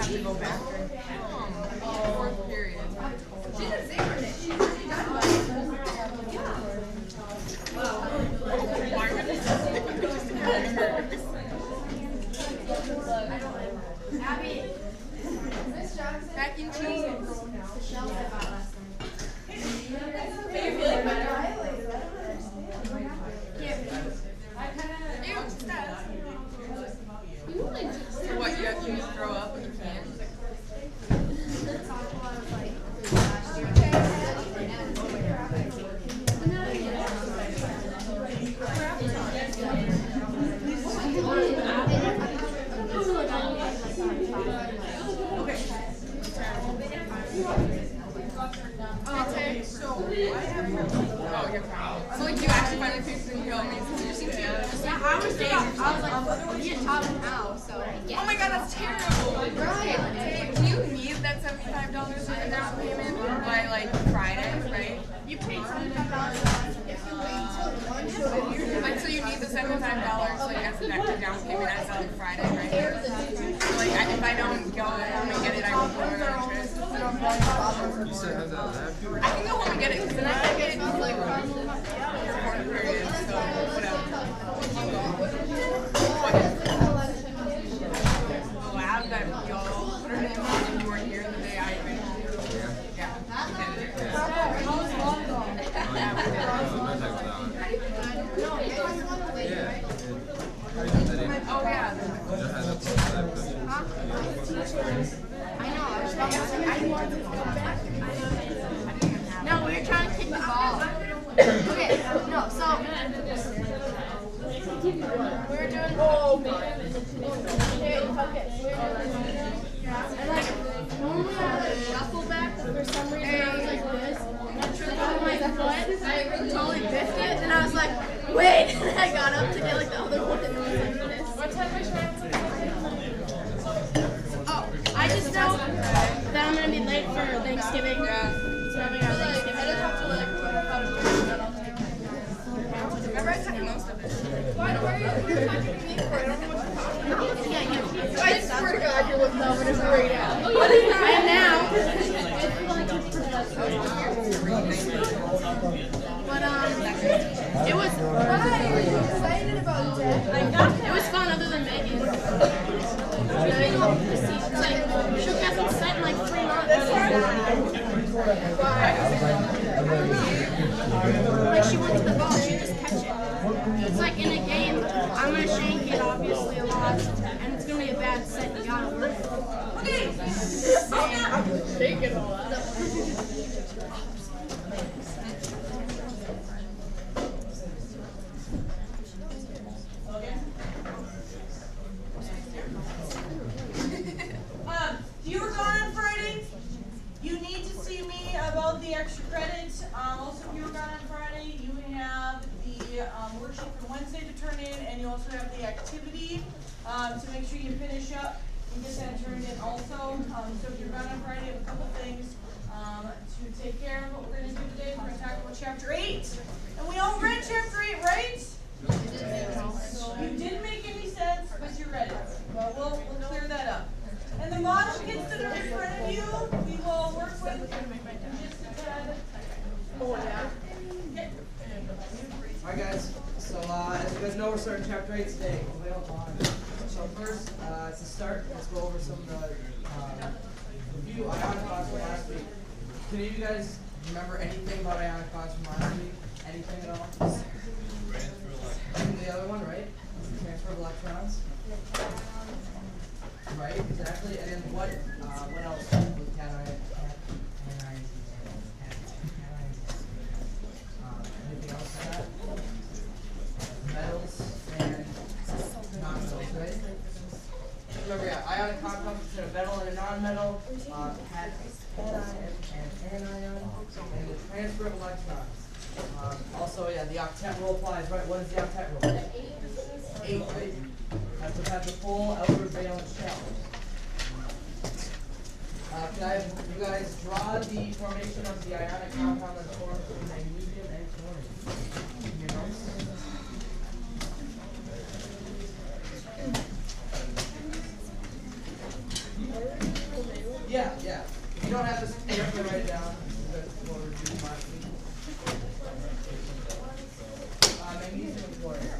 have to go back during fourth period. She's a zero day. She's already done Abby, mac and cheese. What, you have to throw up and you can't? Okay, so I have you're fine. So like you actually finally fixed it and go amazing. You seem to yeah, I was like, we get taught it now, so. Oh my god, that's terrible. Right. Do you need that $75 for the down payment by like Friday, right? You paid $75 if you wait till lunch. Like, so you need the $75 like as an extra down payment as of Friday, right? So like if I don't go home and get it, I won't go on an interest. You still have that lab? I can go home and get it because then I can get it like fourth period, so whatever. The lab that y'all put her name on and you weren't here the day I finished. Yeah. Oh yeah. I know, I wanted to go back. No, we were trying to kick the ball. Okay, no, so we were doing and like normally I have a shuffle back, but for some reason I was like this, and I tripped on my foot, I totally biffed it, and I was like, wait, and I got up to get like the other one, and it was like this. What type of Oh, I just know that I'm gonna be late for Thanksgiving. Yeah. So having our Thanksgiving. I just have to like how to do it. Remember I took most of it. Why are you talking to me for? I don't know what you're talking about. Yeah. I swear to God, you're looking over to right now. I am now. But it was. Why are you excited about that? It was fun other than Megan. She hasn't set in like 3 months. Like she went to the ball, she just catch it. It's like in a game, I'm gonna shank it obviously a lot, and it's gonna be a bad set. You gotta work. Okay. Shake it a lot. If you were gone on Friday, you need to see me about the extra credit. Also, if you were gone on Friday, you have the worksheet from Wednesday to turn in, and you also have the activity to make sure you finish up and get that turned in also. So if you're gone on Friday, I have a couple things to take care of. What we're going to do today, we're going to talk about Chapter 8. And we all read Chapter 8, right? You didn't make any sense, but you read it. Well, we'll clear that up. And the model kits that are in front of you, we will work with in just a tad. Okay. Alright guys, so as you guys know, we're starting Chapter 8 today. So first, to start, let's go over some of the review ionic bonds from last week. Can any of you guys remember anything about ionic bonds from last week? Anything at all? And the other one, right? Transfer of electrons. Right, exactly. And then what else with cation? Anything else like that? Metals and non-metals, right? Remember, yeah, ionic compounds between a metal and a non-metal, had cation and anion, and the transfer of electrons. Also, yeah, the octet rule applies, right? What is the octet rule? 8, right? Have to have the full outward valence shell. Can I have you guys draw the formation of the ionic compound that's formed from magnesium and chlorine? In your notes? don't have this, you have to write it down. That's what we're doing, Marcy. Magnesium and chlorine.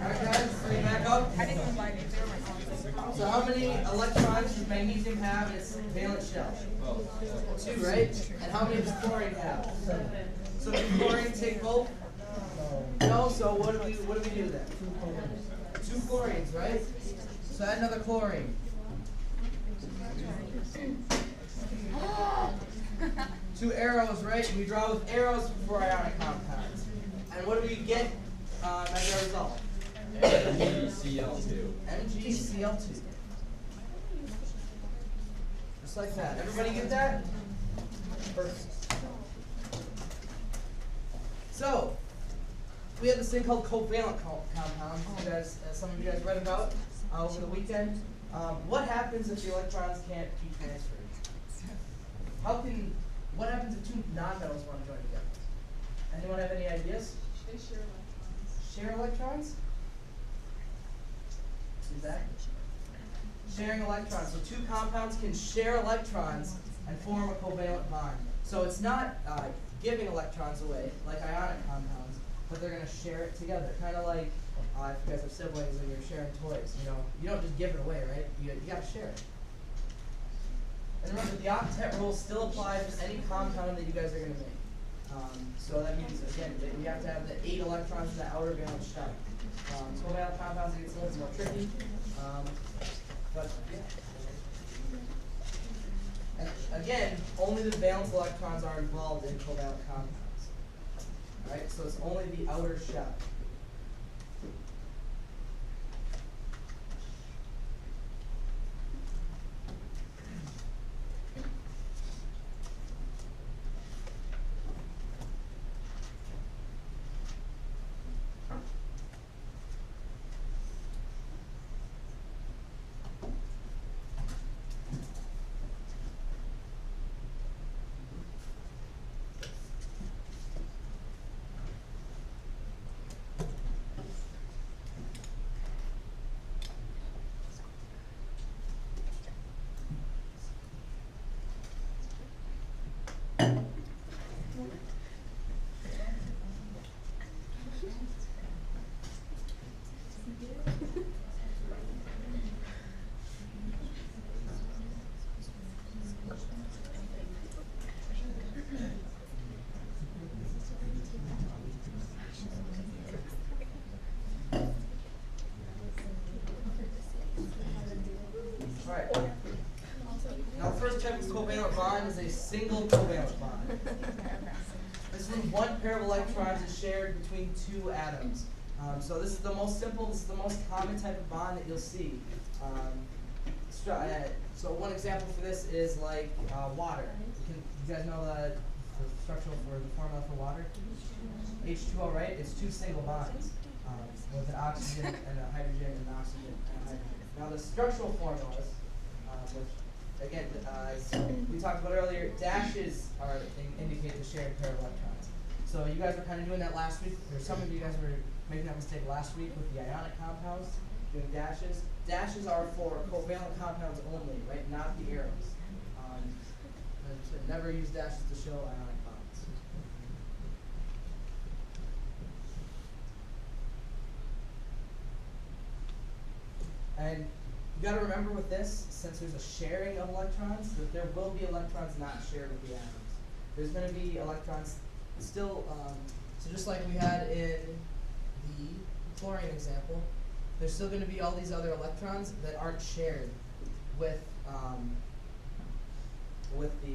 Alright guys, bring back up. So how many electrons does magnesium have in its valence shell? 2, right? And how many does chlorine have? So does chlorine take both? No, so what do we do then? 2 chlorines, right? So add another chlorine. 2 arrows, right? We draw with arrows for ionic compounds. And what do we get as a result? MgCl2. MgCl2. Just like that. Everybody get that? Perfect. So, we have this thing called covalent compounds, as some of you guys read about over the weekend. What happens if the electrons can't be transferred? What happens if 2 nonmetals want to join together? Anyone have any ideas? They share electrons. Share electrons? Exactly. Sharing electrons. So 2 compounds can share electrons and form a covalent bond. So it's not giving electrons away like ionic compounds, but they're going to share it together. Kind of like if you guys have siblings and you're sharing toys. You don't just give it away, right? You got to share it. And remember, the octet rule still applies to any compound that you guys are going to make. So that means, again, that you have to have the 8 electrons in the outer valence shell. Covalent compounds get a little more tricky. But yeah. And again, only the valence electrons are involved in covalent compounds. Alright, so it's only the outer shell. Alright. Now the first type of covalent bond is a single covalent bond. This is when one pair of electrons is shared between 2 atoms. So this is the most simple, this is the most common type of bond that you'll see. So one example for this is like water. You guys know the structural for the formula for water? H2O, right? It's 2 single bonds with an oxygen and a hydrogen and an oxygen and a hydrogen. Now the structural formulas, which again, as we talked about earlier, dashes indicate the shared pair of electrons. So you guys were kind of doing that last week, or some of you guys were making that mistake last week with the ionic compounds, doing dashes. Dashes are for covalent compounds only, right? Not the arrows. Never use dashes to show ionic bonds. And you got to remember with this, since there's a sharing of electrons, that there will be electrons not shared with the atoms. There's going to be electrons still, so just like we had in the chlorine example, there's still going to be all these other electrons that aren't shared with the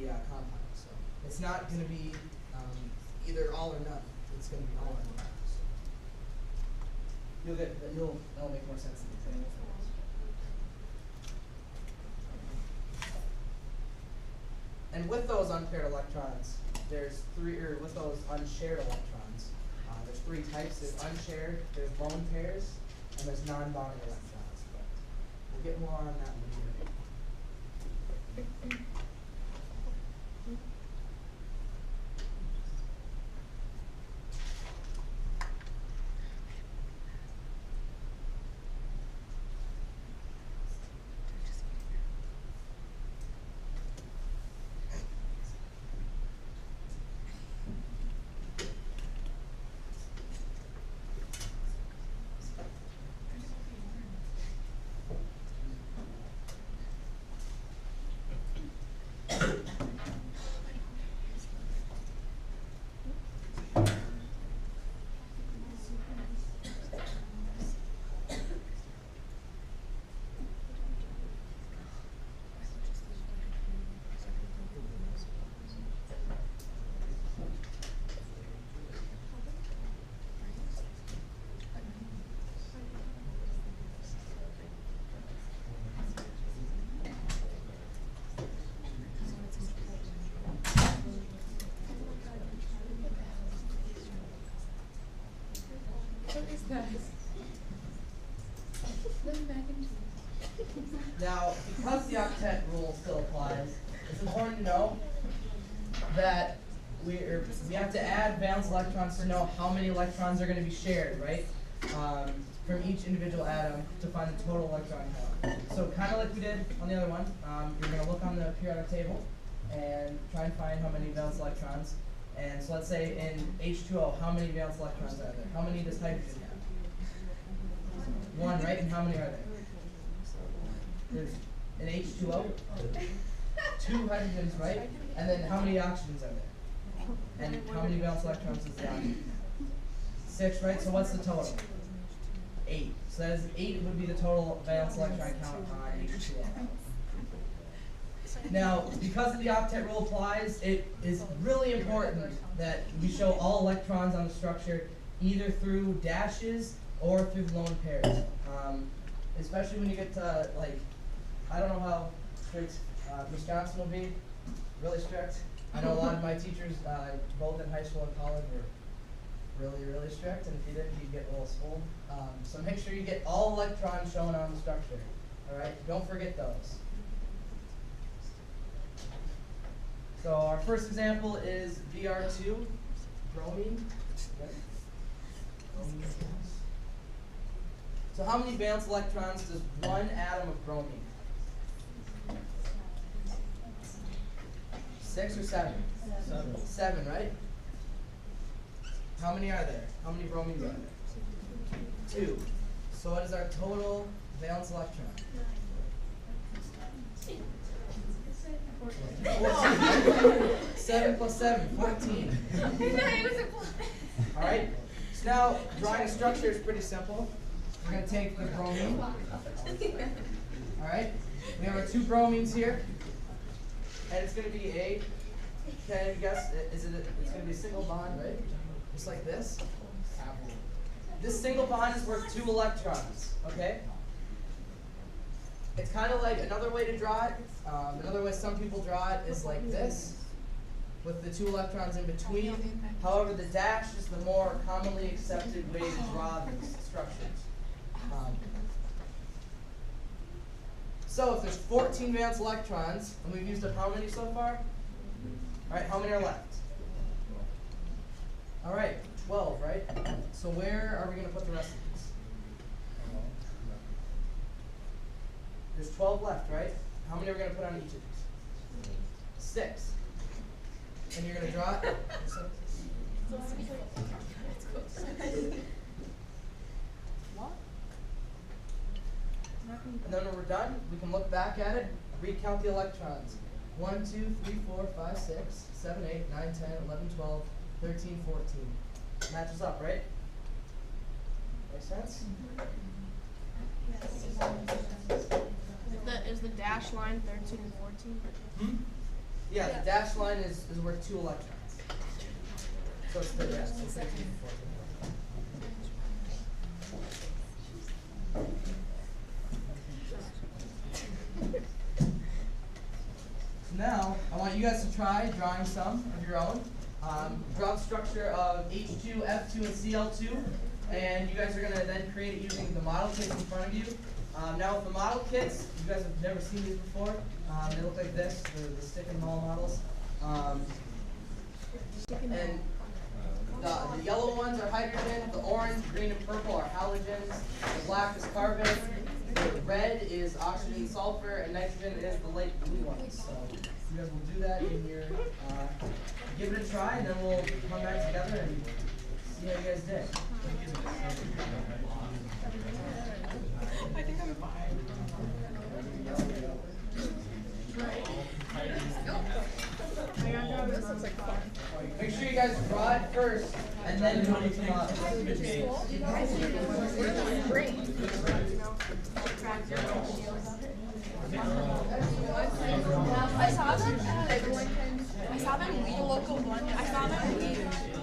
compound. So it's not going to be either all or none. It's going to be all or none. So that'll make more sense in the example. And with those unpaired electrons, with those unshared electrons, there's three types. There's unshared, there's lone pairs, and there's non-bonding electrons. But we'll get more on that later. Now, because the octet rule still applies, it's important to know that we have to add valence electrons to know how many electrons are going to be shared, right? From each individual atom to find the total electron count. So kind of like we did on the other one, you're going to look on the periodic table and try and find how many valence electrons. And so let's say in H2O, how many valence electrons are there? How many does hydrogen have? One, right? And how many are there? There's an H2O, 2 hydrogens, right? And then how many oxygens are there? And how many valence electrons is the oxygen? 6, right? So what's the total? 8. So that is 8 would be the total valence electron count on H2O. Now, because the octet rule applies, it is really important that we show all electrons on the structure either through dashes or through lone pairs. Especially when you get to, like, I don't know how strict Wisconsin will be, really strict. I know a lot of my teachers, both in high school and college, were really, really strict, and if you didn't, you'd get a little schooled. So make sure you get all electrons shown on the structure, all right? Don't forget those. So our first example is Br2, bromine. So how many valence electrons does one atom of bromine? 6 or 7? 7, right? How many are there? How many bromines are there? 2. So what is our total valence electron? 7 plus 7, 14. All right. So now drawing a structure is pretty simple. We're going to take the bromine. All right. We have our 2 bromines here, and it's going to be a. Can you guess? It's going to be a single bond, right? Just like this. This single bond is worth 2 electrons. Okay. It's kind of like another way to draw it. Another way some people draw it is like this, with the 2 electrons in between. However, the dash is the more commonly accepted way to draw these structures. So if there's 14 valence electrons, and we've used up how many so far? All right, how many are left? All right, 12, right? So where are we going to put the rest of these? There's 12 left, right? How many are we going to put on each of these? 6. And you're going to draw it? And done, we can look back at it, recount the electrons. 1, 2, 3, 4, 5, 6, 7, 8, 9, 10, 11, 12, 13, 14. Matches up, right? Makes sense? Is the dash line 13 and 14? Yeah, the dashed line is worth 2 electrons. So it's the dash, so 13 and 14. So now, I want you guys to try drawing some of your own. Draw the structure of H2, F2, and Cl2. And you guys are going to then create it using the model kits in front of you. Now with the model kits, you guys have never seen these before. They look like this, the stick and ball models. And the yellow ones are hydrogen, the orange, green, and purple are halogens, the black is carbon, the red is oxygen and sulfur, and nitrogen is the light blue ones. So you guys will do that in your, give it a try, and then we'll come back together and see how you guys did. I think I'm fine. This looks like fun. Make sure you guys draw it first, and then do it come up. I saw them weed local one. I saw them weed.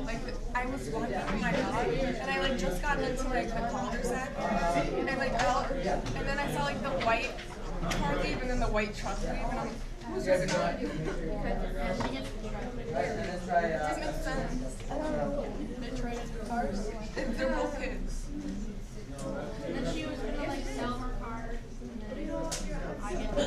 Like I was walking with my dog, and I like just got into like the cul-de-sac, and I like and then I saw like the white car leave and then the white truck leave, and I'm who's this guy? Doesn't make sense. They traded cars. They're both kids. And then she was gonna like sell her car. And then I get the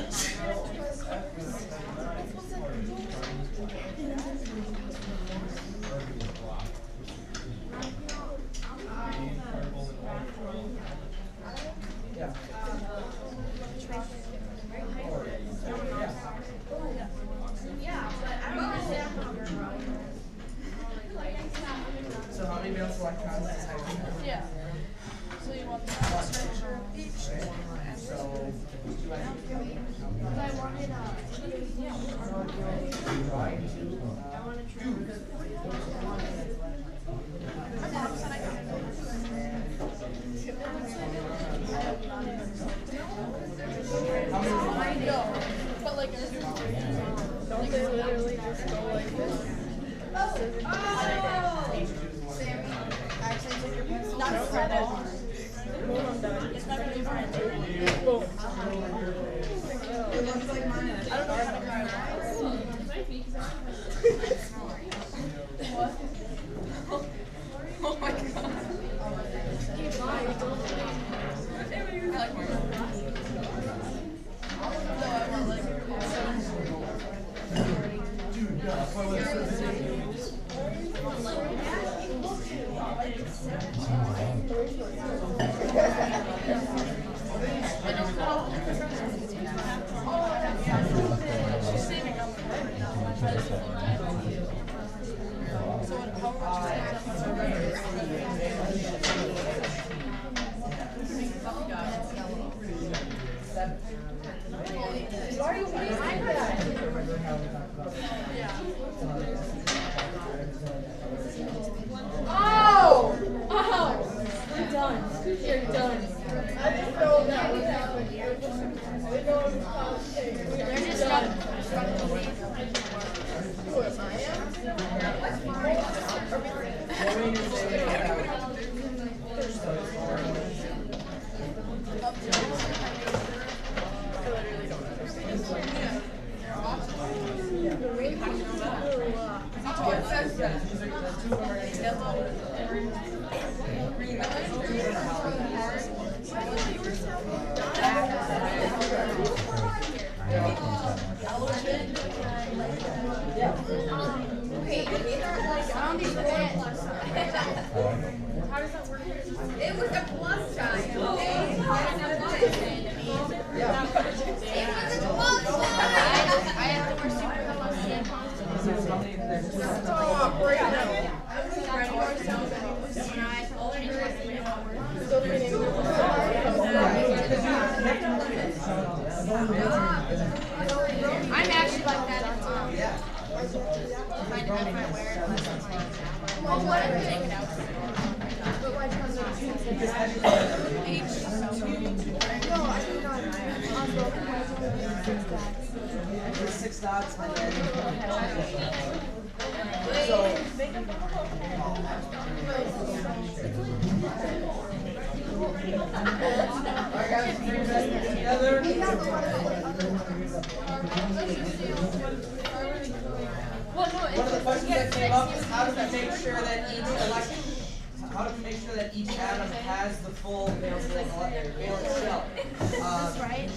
Yeah. So how many valence electrons does hydrogen have? Yeah. So you want the structure of each? So, do I wanted but like don't they literally just go like this? Not a credit. It's not really mine. It looks like mine. I don't know how to cry. What? Oh my god. I like mine. No, I want like she's saving up. So how much You're done. You're done. I didn't know that was happening. They're just who am I? How does that work? It was a plus sign. It was a plus sign. I have to wear super So But why do you Because have H2. no, I think not. Unbroken has only 6 dots. There's 6 dots and then so alright guys, bring your best together. One of the questions that came up is how do we make sure that each atom has the full valence shell?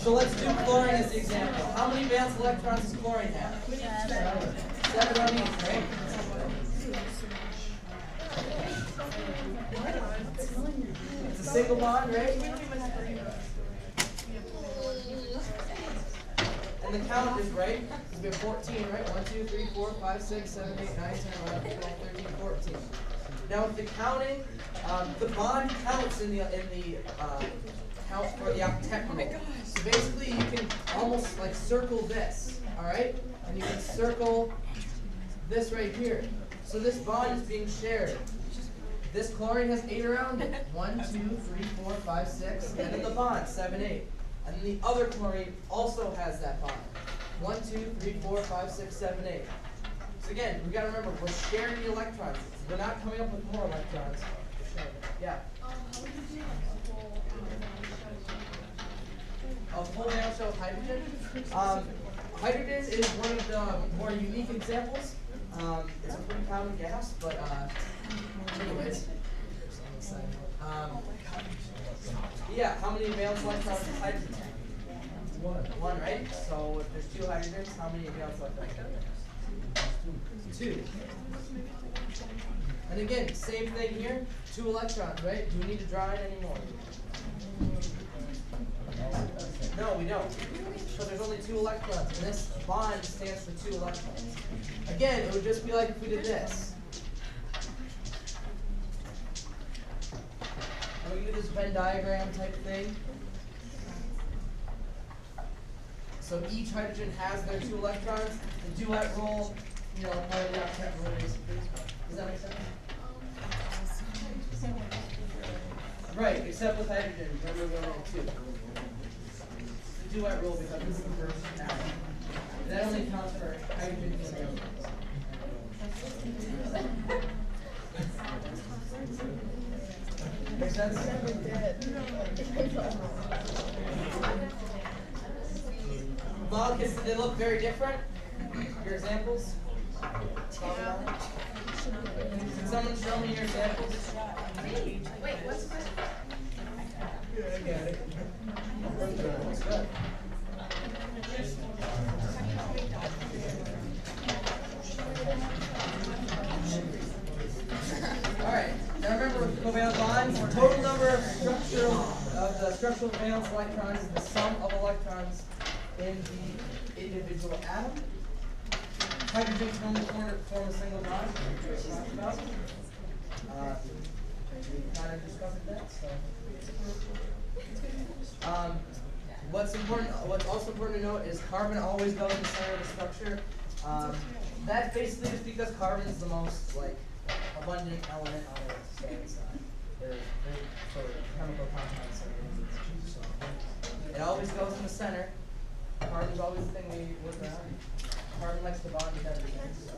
So let's do chlorine as the example. How many valence electrons does chlorine have? 7 on each, right? It's a single bond, right? And the count is right. We have 14, right? 1, 2, 3, 4, 5, 6, 7, 8, 9, 10, 11, 12, 13, 14. Now with the counting, the bond counts in the count for the octet rule. So basically you can almost like circle this, alright? And you can circle this right here. So this bond is being shared. This chlorine has 8 around it. 1, 2, 3, 4, 5, 6, and then the bond, 7, 8. And then the other chlorine also has that bond. 1, 2, 3, 4, 5, 6, 7, 8. So again, we gotta remember, we're sharing the electrons. We're not coming up with more electrons. Yeah. A full valence shell of hydrogen. Hydrogen is one of the more unique examples. It's a pretty common gas, but anyways. Yeah, how many valence electrons does hydrogen have? 1, right? So if there's 2 hydrogens, how many valence electrons? 2. And again, same thing here. 2 electrons, right? Do we need to draw it anymore? No, we don't. So there's only 2 electrons, and this bond stands for 2 electrons. Again, it would just be like if we did this. And we do this Venn diagram type thing. So each hydrogen has their 2 electrons. The duet rule, part of the octet rule basically. Does that make sense? Right, except with hydrogen, remember we only have 2. The duet rule because this is the first atom. That only counts for hydrogen and helium. Make sense? Molecules, they look very different. Your examples? Can someone show me your examples? Wait, what's the question? I got it. That's good. Alright, now remember with covalent bonds, the total number of the structural valence electrons is the sum of electrons in the individual atom. Hydrogen can only form a single bond, which we talked about. We kind of discussed that, so. What's also important to note is carbon always goes in the center of the structure. That's basically just because carbon is the most abundant element on Earth. So it's they're sort of chemical compounds. So it always goes in the center. Carbon's always the thing we look around. Carbon likes to bond with everything. So.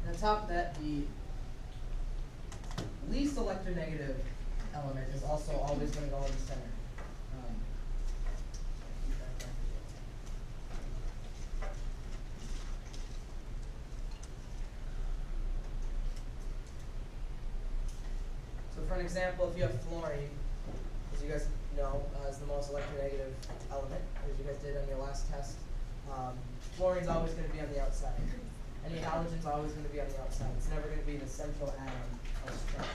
On top of that, the least electronegative element is also always going to go in the center. So for an example, if you have fluorine, as you guys know, is the most electronegative element, as you guys did on your last test, fluorine's always going to be on the outside. Any halogen's always going to be on the outside. It's never going to be the central atom of structure.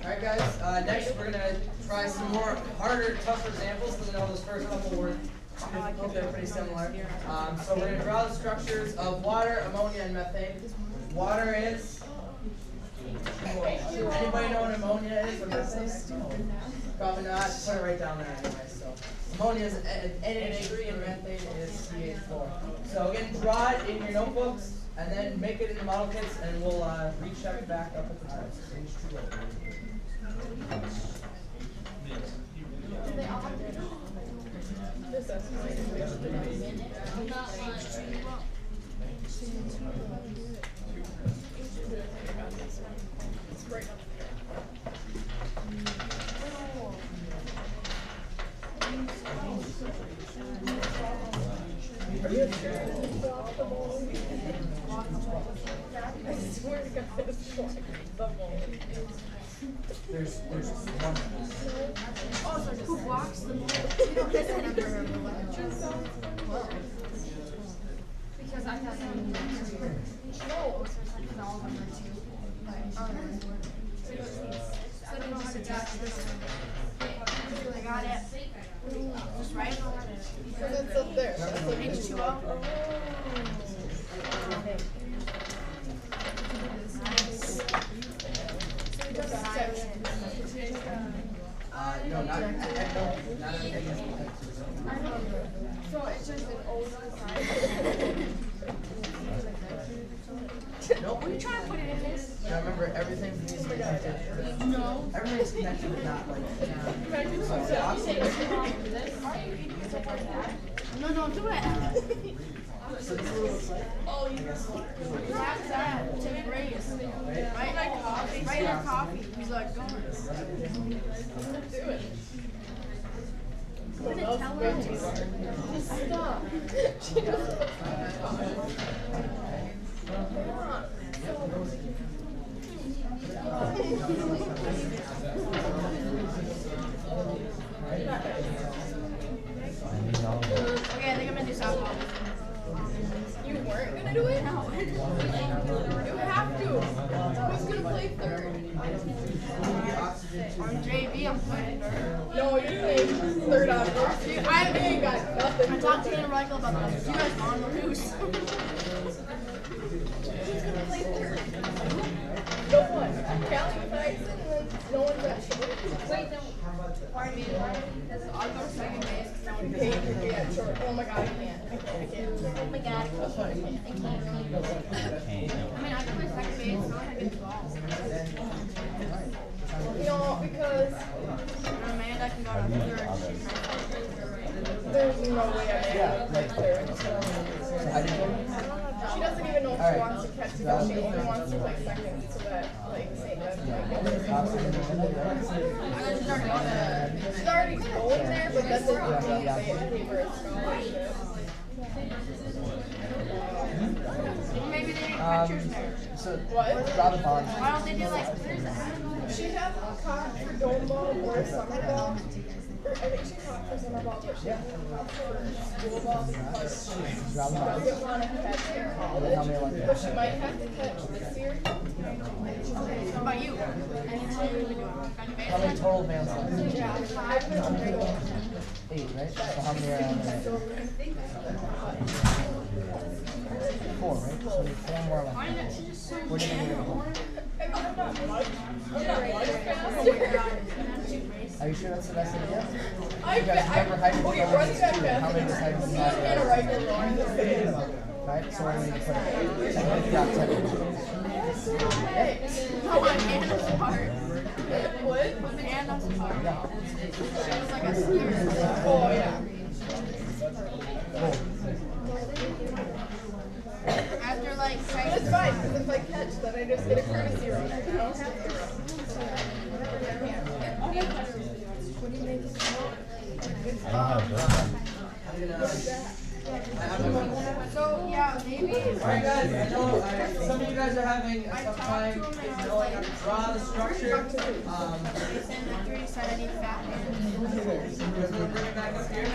Alright guys, next we're going to try some more harder, tougher examples because I know those first couple were they're pretty similar. So we're going to draw the structures of water, ammonia, and methane. Water is... Anybody know what ammonia is or methane? Probably not. Put it right down there anyway. So ammonia is NH3 and methane is CH4. So again, draw it in your notebooks and then make it in the model kits and we'll recheck back up at the time. There's one. Oh, so who walks the because I thought that no, all of them are two. So they just attach this one. I got it. Just right over it. That's up there. H2O. No, not everything is I know. So it's just an old side. Nope. When you try to put it in this. Yeah, remember everything needs to be connected. No. Everything's connected, but not like. No, don't do it. So this looks like. That's that. Tim Grace. Right? Like coffee. Right in our coffee. He's like, go on. Do it. I'm gonna tell her. Just stop. She doesn't. Okay, I think I'm gonna do softball. You weren't gonna do it? No. You have to. Who's gonna play third? On JV, I'm playing third. No, you're playing third on first. I ain't got nothing. I talked to Anna Reichel about this. You guys on the loose. Who's gonna play third? No one. Callie Tyson and no one's actually. Wait, no. Pardon me. I'll go second base. You paid for being short. Oh my god, I can't. I can't. Oh my god. I mean, I can play second base, so I get the ball. No, because Amanda can go to third. there's no way Amanda would play third. She doesn't even know if she wants to catch because she only wants to play second so that, like, St. She's already going there, but that doesn't mean they gave her a scholarship. Maybe they didn't catch yours there. So What? draw the bond. Why don't they do like Thursday? She had caught for dome ball or summer ball. Or I think she caught for summer ball, but she hasn't caught for school ball because she Draw the bond. doesn't want to catch in college. How many like But that? she might have to catch this year. What about you? Anything you been doing? Got any How many bands? total bands left? Yeah, 5 and 8, right? So how many are on there? 4, right? So we need 4 more left. Why not you just so What do you think we're gonna Are you sure that's the best idea? You guys remember hydrogen okay, only run needs back 2. fast. How many does hydrogen And a have? rifle line. Right? So where do we need to put it? Yeah, 10. Hey, Come on, hand us apart. what? Hand us apart. Yeah. She was like a steer. Oh, yeah. Cool. After like But it's seconds. fine, because if I catch, then I just get a courtesy run. I don't have to. So yeah, maybe. Alright guys, I know some of you guys are having a tough time knowing how to draw the structure. He said I need fat hands. You guys want to bring it back up here?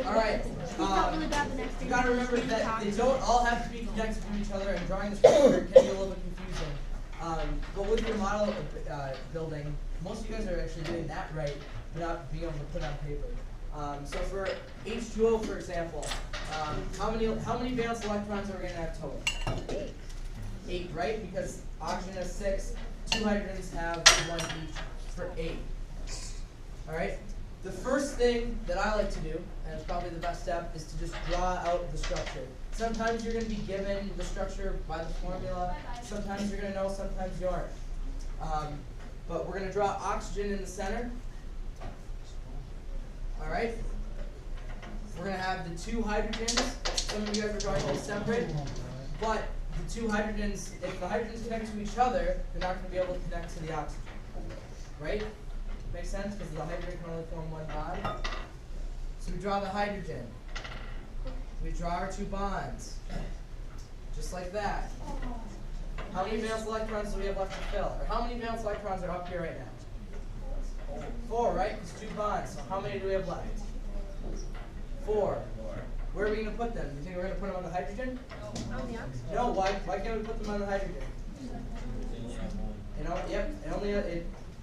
Alright, Really bad the next you gotta remember that they don't all have to be connected to each other, and drawing the structure can be a little bit confusing. But with your model building, most of you guys are actually doing that right without being able to put it on paper. So for H2O, for example, how many valence electrons are we going to have total? 8, right? Because oxygen has 6, 2 hydrogens have 1 each for 8. All right. The first thing that I like to do, and it's probably the best step, is to just draw out the structure. Sometimes you're going to be given the structure by the formula. Sometimes you're going to know. Sometimes you aren't. But we're going to draw oxygen in the center. All right. We're going to have the 2 hydrogens. Some of you guys are drawing them separate. But the 2 hydrogens, if the hydrogens connect to each other, they're not going to be able to connect to the oxygen. Right? Makes sense? Because the hydrogen can only form one bond. So we draw the hydrogen. We draw our 2 bonds. Just like that. How many valence electrons do we have left to fill? Or how many valence electrons are up here right now? 4, right? It's 2 bonds. So how many do we have left? 4. Where are we going to put them? Do you think we're going to put them on the hydrogen? No. Why can't we put them on the hydrogen? Yep.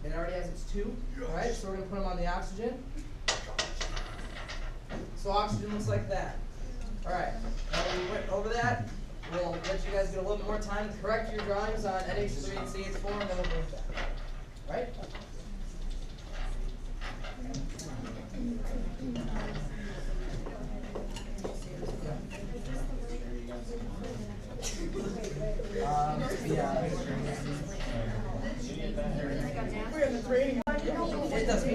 It already has its 2. All right. So we're going to put them on the oxygen. So oxygen looks like that. All right. Now we went over that. We'll let you guys get a little bit more time to correct your drawings on NH3 and CH4, and then we'll bring it back. Right? Yeah. We're in the training. It doesn't.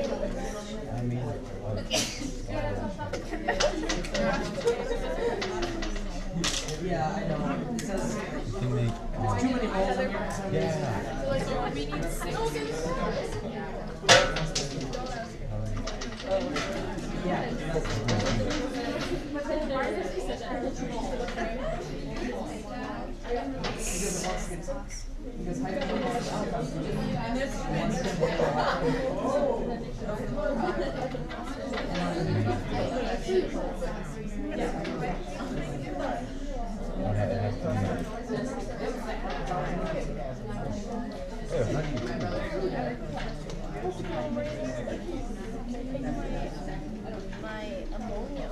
Yeah, I know. It says there's too many holes in here for some reason. We need 6. Yeah. Because hydrogen wants My ammonia.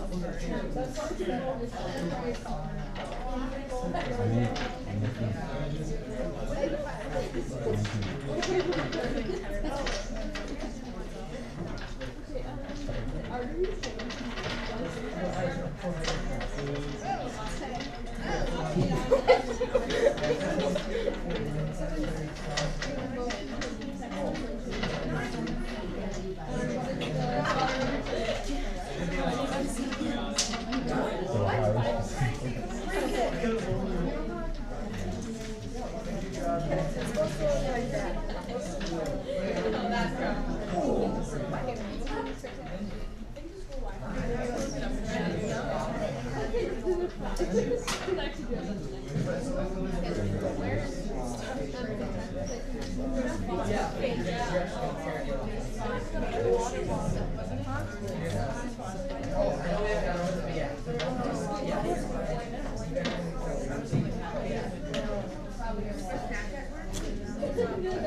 Beyond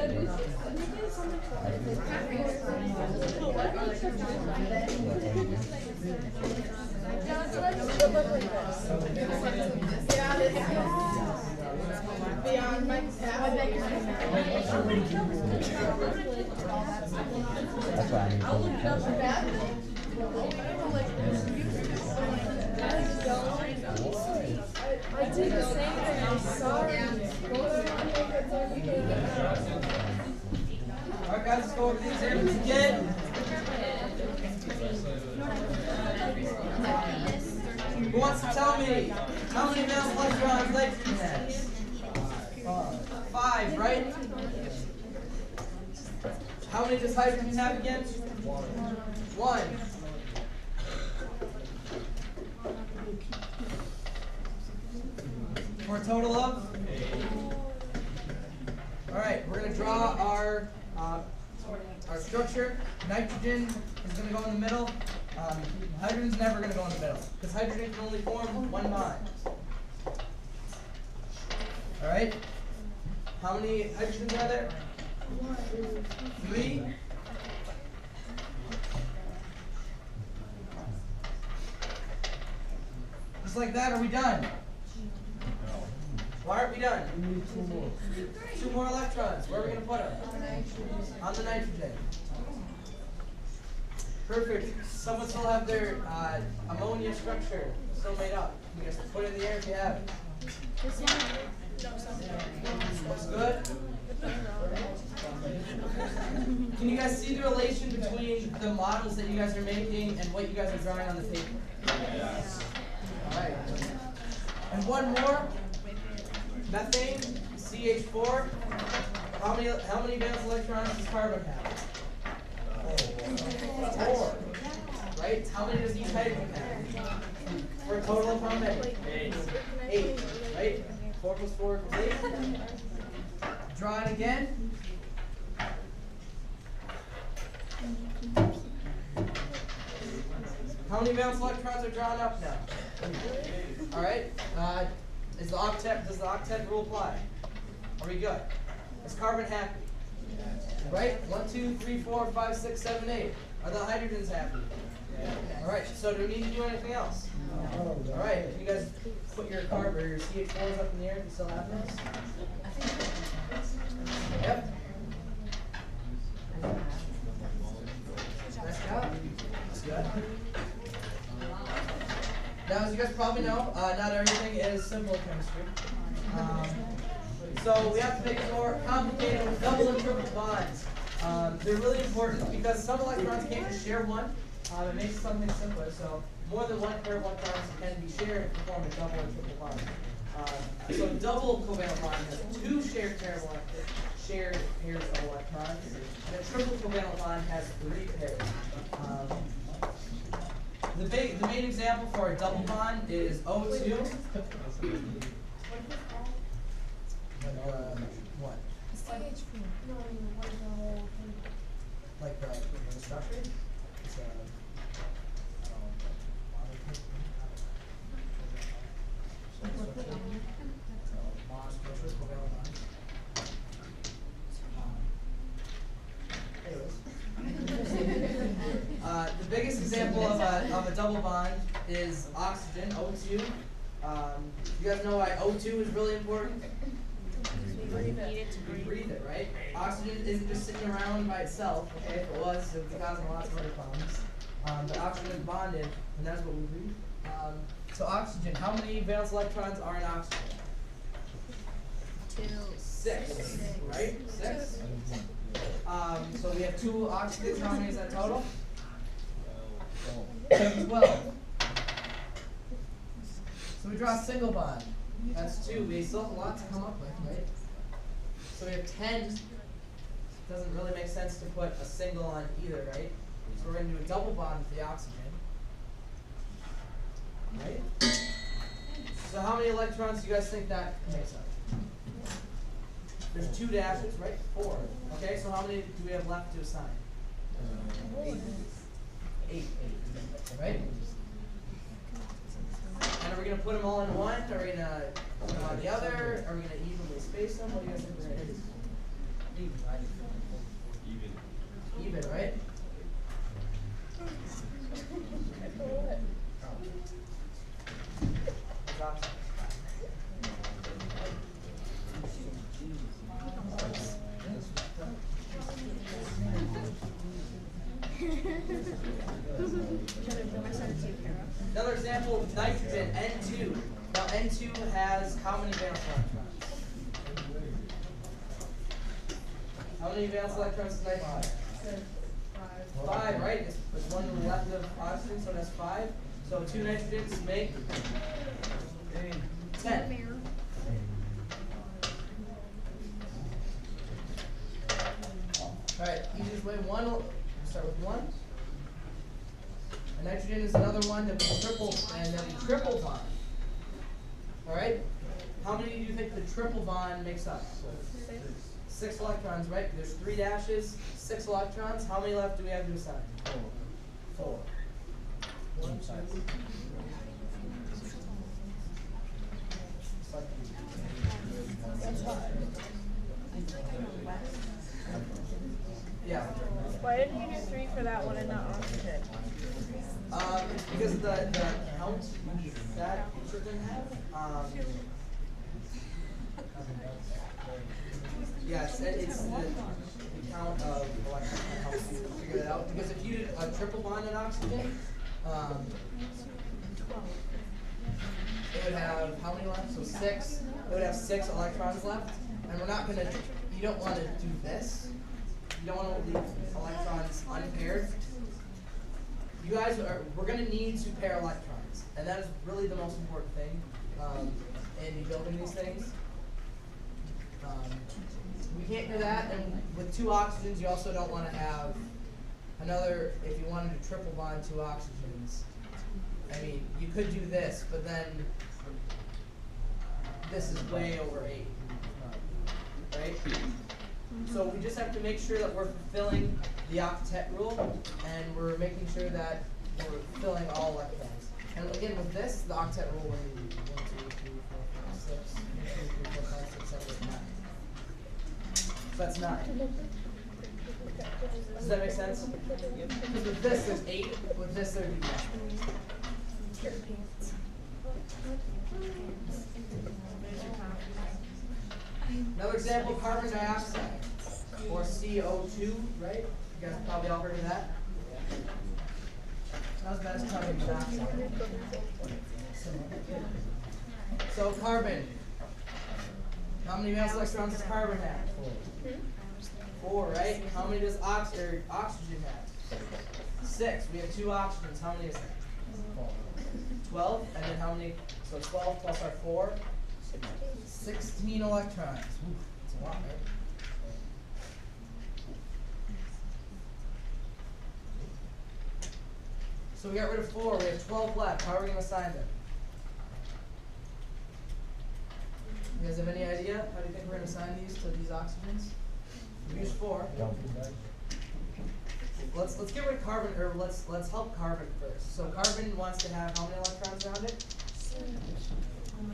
my I did the same thing. I'm sorry. Alright guys, let's go over the examples again. Who wants to tell me how many valence electrons nitrogen has? 5, right? How many does hydrogen have again? 1. For a total of? Alright, we're going to draw our structure. Nitrogen is going to go in the middle. Hydrogen's never going to go in the middle, because hydrogen can only form one bond. Alright? How many hydrogens are there? 3. Just like that, are we done? Why aren't we done? We need 2 more. 2 more electrons. Where are we going to put them? On the nitrogen. Perfect. Someone still have their ammonia structure still made up. You guys put it in the air if you have it. Looks good. Can you guys see the relation between the models that you guys are making and what you guys are drawing on the paper? Yes. All right. And one more. Methane, CH4. How many valence electrons does carbon have? 4. Right? How many does each hydrogen have? For a total of how many? 8. Right? 4 plus 4 equals 8. Draw it again. How many valence electrons are drawn up now? Alright. Does the octet rule apply? Are we good? Is carbon happy? Right? 1, 2, 3, 4, 5, 6, 7, 8. Are the hydrogens happy? Alright, so do we need to do anything else? Alright, if you guys put your carbon or your CH4s up in the air, do you still have this? Yep. Nice job. That's good. Now, as you guys probably know, not everything is simple chemistry. So we have to make it more complicated with double and triple bonds. They're really important because some electrons can't just share one. It makes something simpler. So more than one pair of electrons can be shared to form a double and triple bond. So a double covalent bond has 2 shared pairs of electrons, and a triple covalent bond has 3 pairs. The main example for a double bond is O2. What? Like the structure? It's the biggest example of a double bond is oxygen, O2. You guys know why O2 is really important? We breathe it, right? Oxygen isn't just sitting around by itself, okay? If it was, it would be causing lots of other problems. But oxygen is bonded, and that's what we breathe. So oxygen, how many valence electrons are in oxygen? 6, right? 6. So we have 2 oxygens. How many is that total? 12. So we draw a single bond. That's 2. We still have a lot to come up with, right? So we have 10. Doesn't really make sense to put a single on either, right? So we're going to do a double bond with the oxygen. Right? So how many electrons do you guys think that makes up? There's 2 dashes, right? 4. Okay, so how many do we have left to assign? 8. Right? And are we going to put them all in one? Are we going to put them on the other? Are we going to evenly space them? What do you guys think we're going to do? has how many valence electrons? How many valence electrons does nitrogen have? 5, right? There's one to the left of oxygen, so that's 5. So 2 nitrogens make 10. Alright, easiest way, start with 1. And nitrogen is another one that we triple bond. Alright? How many do you think the triple bond makes up? 6 electrons, right? There's 3 dashes, 6 electrons. How many left do we have to assign? 4. 1, 2. Yeah. Why did you do 3 for that one and not oxygen? Because the count that each of them have. Yes, it's the count of electrons that helps you figure that out. Because if you did a triple bond in oxygen, it would have how many left? So 6. It would have 6 electrons left. And we're not gonna. You don't want to do this. You don't want to leave electrons unpaired. You guys we're going to need to pair electrons. And that is really the most important thing in building these things. We can't do that, and with 2 oxygens, you also don't want to have another, if you wanted to triple bond 2 oxygens. I mean, you could do this, but then this is way over 8. Right? So we just have to make sure that we're fulfilling the octet rule, and we're making sure that we're filling all electrons. And again, with this, the octet rule, we're going to do 1, 2, 3, 4, 5, 6, 1, 2, 3, 4, 5, 6, 7, 8, 9. So that's 9. Does that make sense? Because with this, there's 8. With this, there'd be 9. Another example, carbon dioxide, or CO2, right? You guys probably all heard of that. Not as bad as carbon monoxide. So carbon. How many valence electrons does carbon have? 4, right? How many does oxygen have? 6. We have 2 oxygens. How many is that? 12. And then how many? So 12 plus our 4. 16 electrons. Ooh, that's a lot, right? So we got rid of 4. We have 12 left. How are we going to assign them? You guys have any idea? How do you think we're going to assign these to these oxygens? We use 4. Let's get rid of carbon, or let's help carbon first. So carbon wants to have how many electrons around it?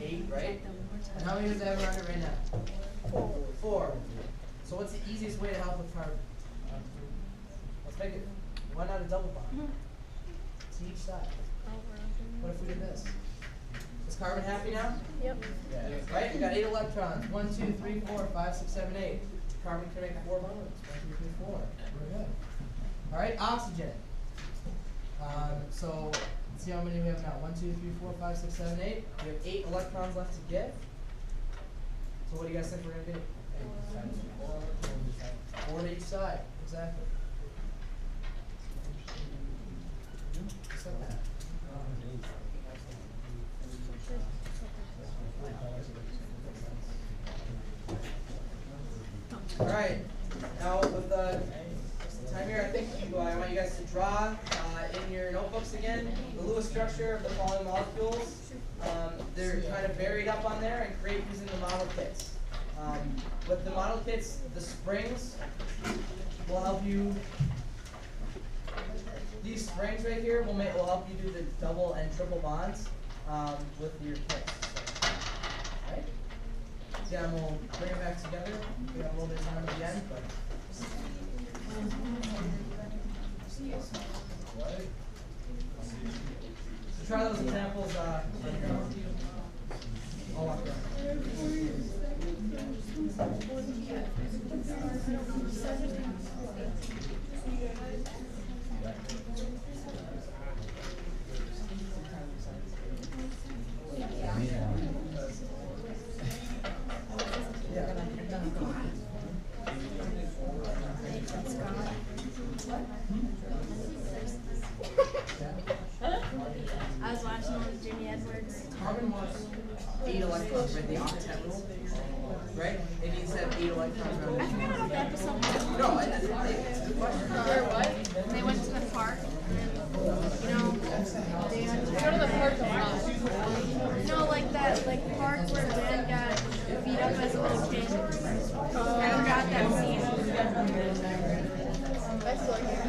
8, right? And how many does it have around it right now? 4. So what's the easiest way to help with carbon? Let's make it, why not a double bond? To each side. What if we did this? Is carbon happy now? Yep. Right? We got 8 electrons. 1, 2, 3, 4, 5, 6, 7, 8. Carbon can make 4 bonds. 1, 2, 3, 4. We're good. Alright, oxygen. So let's see how many we have now. 1, 2, 3, 4, 5, 6, 7, 8. We have 8 electrons left to give. So what do you guys think we're going to do? 4 to each side. Exactly. Just like that. Alright. Now with the time here, I think I want you guys to draw in your notebooks again the Lewis structure of the following molecules. They're kind of buried up on there, and create using the model kits. With the model kits, the springs will help you. These springs right here will help you do the double and triple bonds with your kits. Right? Yeah, and we'll bring it back together. We have a little bit of time at the end, but. So try those examples on your own. I'll walk around. like the octet rule, right? It means that 8 electrons are. I forgot about the episode. No, it's a good question. Where what? They went to the park. You know, they went to Go to the park a lot. no, like that, like park where Dan got beat up as a little kid. I forgot that scene. I still like it.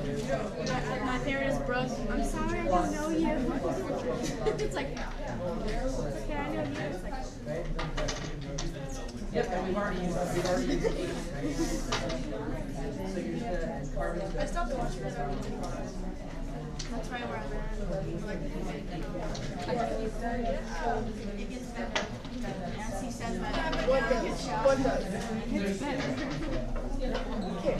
My favorite is Brooke. I'm sorry I don't know you. It's like, okay, I know you. It's like, Yep, and we've already used 8, right? So you're just gonna carbon. I stopped watching it. That's right where I'm It gets better. As he says better. What does? What does? It's better. Okay.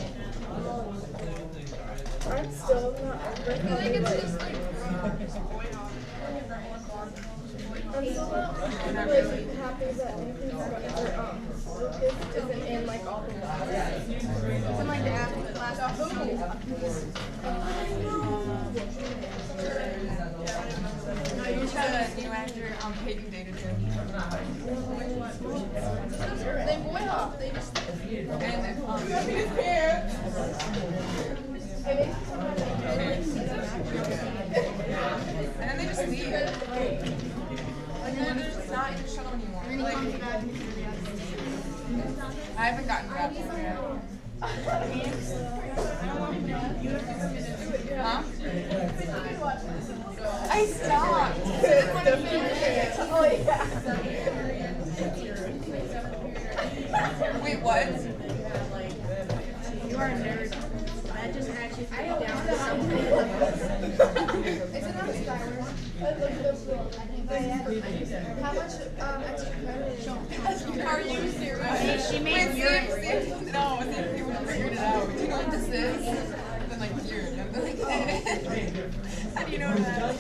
I'm still not over it. I'm still not really happy that Lucas isn't in like all the classes. It's in like the after class. No, you should have a new actor on Peyton Data too. They boy off. They just. And and then they just leave. Like they're just not in the show anymore. Like, I haven't gotten grabbed yet. Huh? I stopped. Oh yeah. Wait, what? You are a nerd. That just actually threw me down. Is it on Skyward? How much extra credit? Are you serious? She made Wait, urine. see, no, see if you would have figured it out. Do you know what this is? Then like urine. I'm like, how do you know that?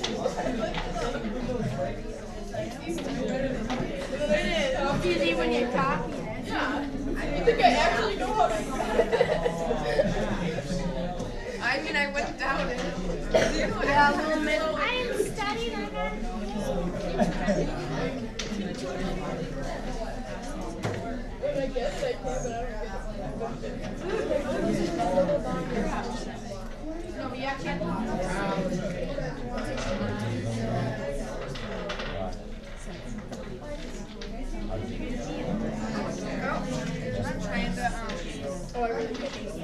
It's easy when you're copying it. You think I actually know how to do I mean, I wouldn't doubt it. Yeah, a little bit. I am studying. I got I guess I can, but I don't get no, we actually. I'm trying to, Oh, I really can't.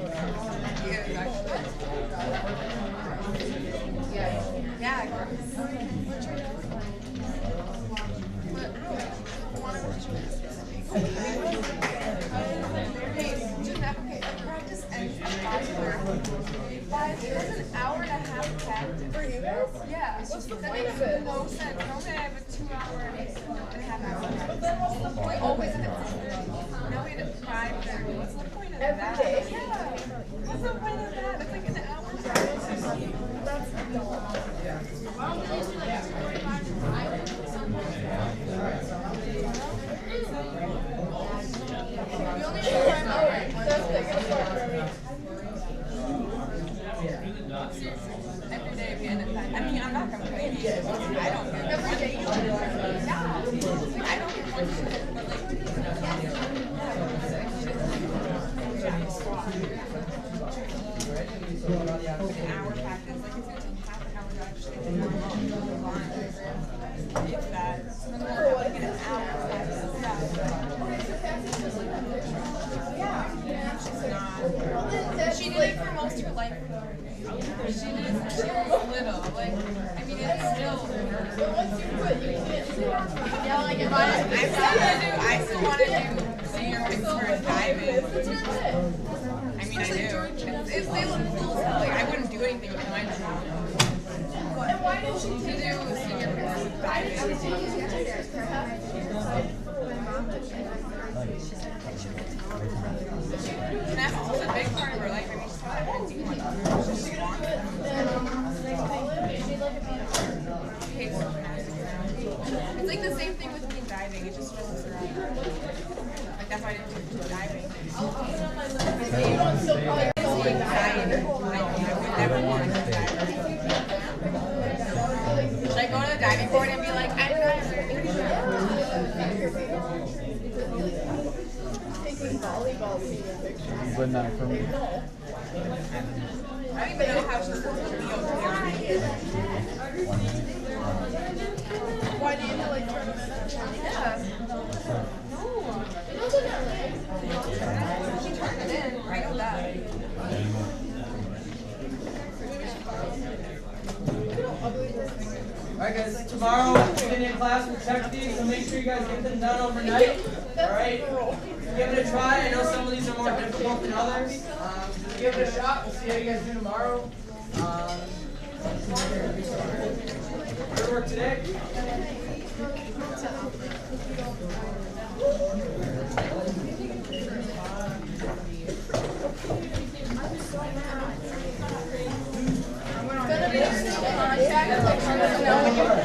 yeah, actually. Yeah, Hey, practice and it was an hour and a half tech. For you guys? Yeah, What's the that point makes of it? no sense. Normally I have a 2 hour and a half hour. But then what's the We point? always end at 6:30. Now we end at 5:30. What's the point of Every that? day? Yeah. What's the point of that? It's like an hour. That's dumb. We only have time Alright, that's the good part for me. every day we end at 5. I mean, I'm not complaining. I don't get every day. Yeah. I don't get one shit, but like, an hour practice, like it's gonna take half an hour to actually do if that. So then we'll have like an hour practice. Yeah. She's not. She did it for most of her life. She was little. Like, I mean, it's still. But once you quit, you can't stop. Yeah, like if I still want to do senior Pittsburgh diving. That's it. I mean, I do. It's they look cool as hell. Like, I wouldn't do anything with mine. And why did she To do senior Pittsburgh diving. And that's also a big part of her life. I mean, she's probably been doing one. She just wants it. Hates gymnastics now. It's like the same thing with me diving. It just rolls around. Like, that's why I didn't do diving. You don't still probably It's anxiety. I would never want to do diving. But not for me. I don't even know how she's supposed to be over here. Why do you have to like turn them in? Yeah. She turned it in. I know that. Alright guys, tomorrow beginning in class we'll check these, so make sure you guys get them done overnight. Alright? Give it a try. I know some of these are more difficult than others. Just give it a shot. We'll see how you guys do tomorrow. Good work today. Contact, like, she doesn't know when you're